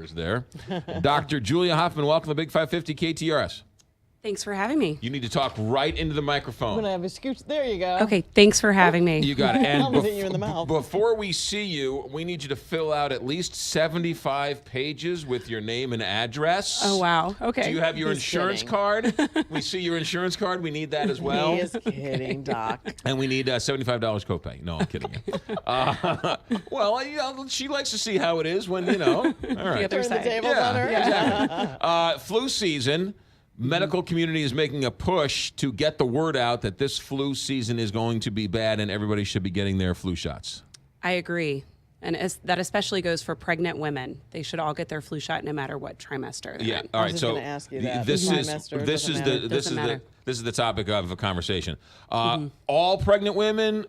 ears there. Dr. Julia Hoffman, welcome to the Big 550 KTRS. Thanks for having me. You need to talk right into the microphone. I'm going to have a scooch. There you go. Okay, thanks for having me. You got it. And I'm gonna hit you in the mouth. before we see you, we need you to fill out at least 75 pages with your name and address. Oh, wow. Okay. Do you have your He's insurance kidding. card? We see your insurance card. We need that as well. He is kidding, Doc. And we need $75 copay. No, I'm kidding you. Well, she likes to see how it is when, All right. The other Turn the side. tables on her. Exactly. Flu season. Medical community is making a push to get the word out that this flu season is going to be bad and everybody should be getting their flu shots. I agree. And that especially goes for pregnant women. They should all get their flu shot no matter what trimester they're in. All I right. was So gonna ask you that. this Trimester, doesn't matter. this is the topic of a conversation. All pregnant women,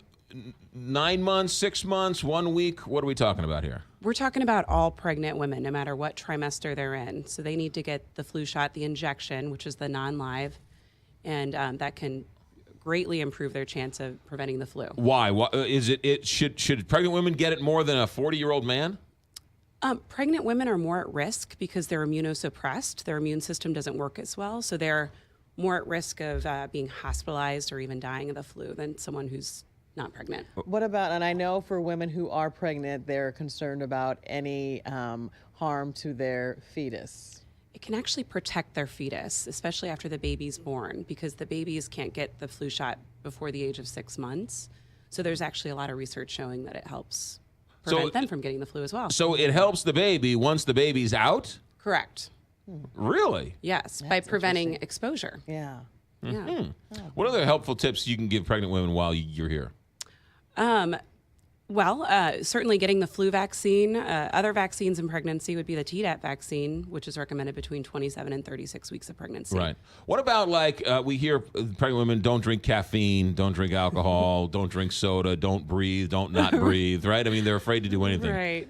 9 months, 6 months, 1 week. What are we talking about here? We're talking about all pregnant women, no matter what trimester they're in. So they need to get the flu shot, the injection, which is the non-live, and that can greatly improve their chance of preventing the flu. Why? Should pregnant women get it more than a 40-year-old man? Pregnant women are more at risk because they're immunosuppressed. Their immune system doesn't work as well, so they're more at risk of being hospitalized or even dying of the flu than someone who's not pregnant. What about, and I know for women who are pregnant, they're concerned about any harm to their fetus. It can actually protect their fetus, especially after the baby's born, because the babies can't get the flu shot before the age of 6 months. So there's actually a lot of research showing that it helps prevent them from getting the flu as well. So it helps the baby once the baby's out? Correct. Really? Yes, by preventing exposure. Yeah. Yeah. What other helpful tips you can give pregnant women while you're here? Certainly getting the flu vaccine. Other vaccines in pregnancy would be the Tdap vaccine, which is recommended between 27 and 36 weeks of pregnancy. Right. What about, we hear pregnant women don't drink caffeine, don't drink alcohol, don't drink soda, don't breathe, don't not breathe, right? I mean, they're afraid to do anything. Right.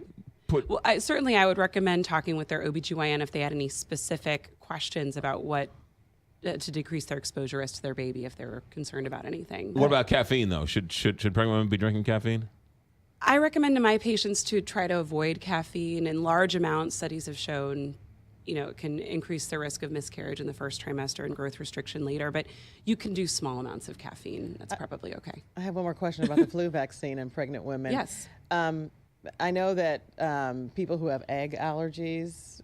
I would recommend talking with their OBGYN if they had any specific questions about what to decrease their exposure risk to their baby if they're concerned about anything. What about caffeine, though? Should pregnant women be drinking caffeine? I recommend to my patients to try to avoid caffeine in large amounts. Studies have shown, it can increase the risk of miscarriage in the first trimester and growth restriction later, but you can do small amounts of caffeine. That's probably okay. I have one more question about the flu vaccine in pregnant women. Yes. I know that people who have egg allergies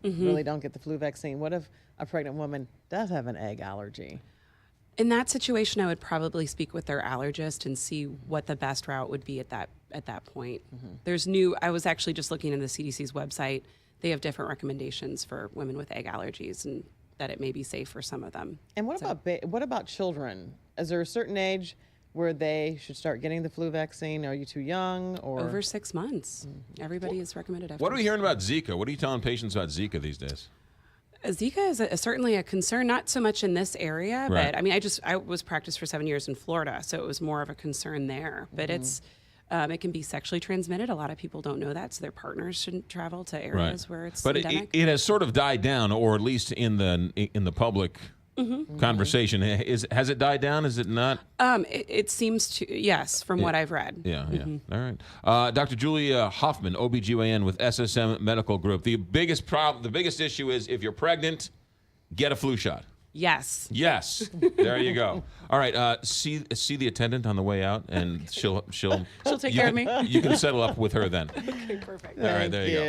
really don't get the flu vaccine. What if a pregnant woman does have an egg allergy? In that situation, I would probably speak with their allergist and see what the best route would be at that point. I was actually just looking at the CDC's website. They have different recommendations for women with egg allergies and that it may be safe for some of them. And what about children? Is there a certain age where they should start getting the flu vaccine? Are you too young? Or over 6 months? Everybody is recommended after. What are we hearing about Zika? What are you telling patients about Zika these days? Zika is certainly a concern, not so much in this area, Right. but I mean, I was practiced for 7 years in Florida, so it was more of a concern there. But it can be sexually transmitted. A lot of people don't know that, so their partners shouldn't travel to areas where it's endemic. But it has sort of died down, or at least in the public conversation. Has it died down? Is it not? It seems to, yes, from what I've read. Yeah. All right. Dr. Julia Hoffman, OBGYN with SSM Medical Group. The biggest issue is if you're pregnant, get a flu shot. Yes. Yes. There you go. All right. See the attendant on the way out, and she'll She'll take care of me. You can settle up with her then. Okay, perfect. All right. There you go.